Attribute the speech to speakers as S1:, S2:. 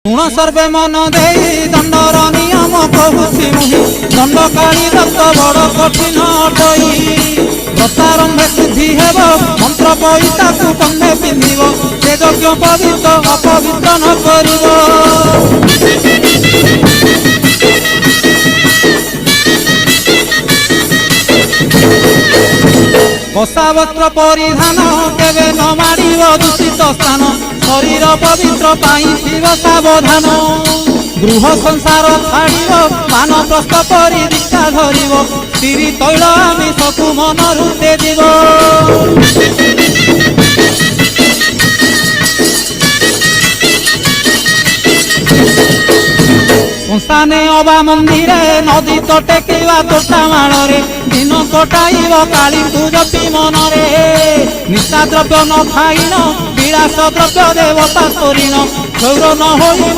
S1: गुण सर्वे मन दे दंडर नियम कहूसी मुहि दंडकारी दत्त बड़ कठिन अटई व्रतारंभे सिद्धि हेब मंत्र पैसा कंधे पिंधिब से यज्ञ पवित्र अपवित्र न करिब कषा वस्त्र परिधान केवे न मारिब दूषित स्थान शरीर पवित्र पाइथिब सावधान गृह संसार छाड़िब मान प्रस्थ परि दीक्षा धरिब स्त्री तैल आमिषकु मनरु तेजिब संस्थाने अबा मंदिरे नदी तटे किवा तोटा माड़े दिन कटाइब काली जपी मनरे निशा द्रव्य न खाइन विलास द्रव्य देवता करिन गौर न होइब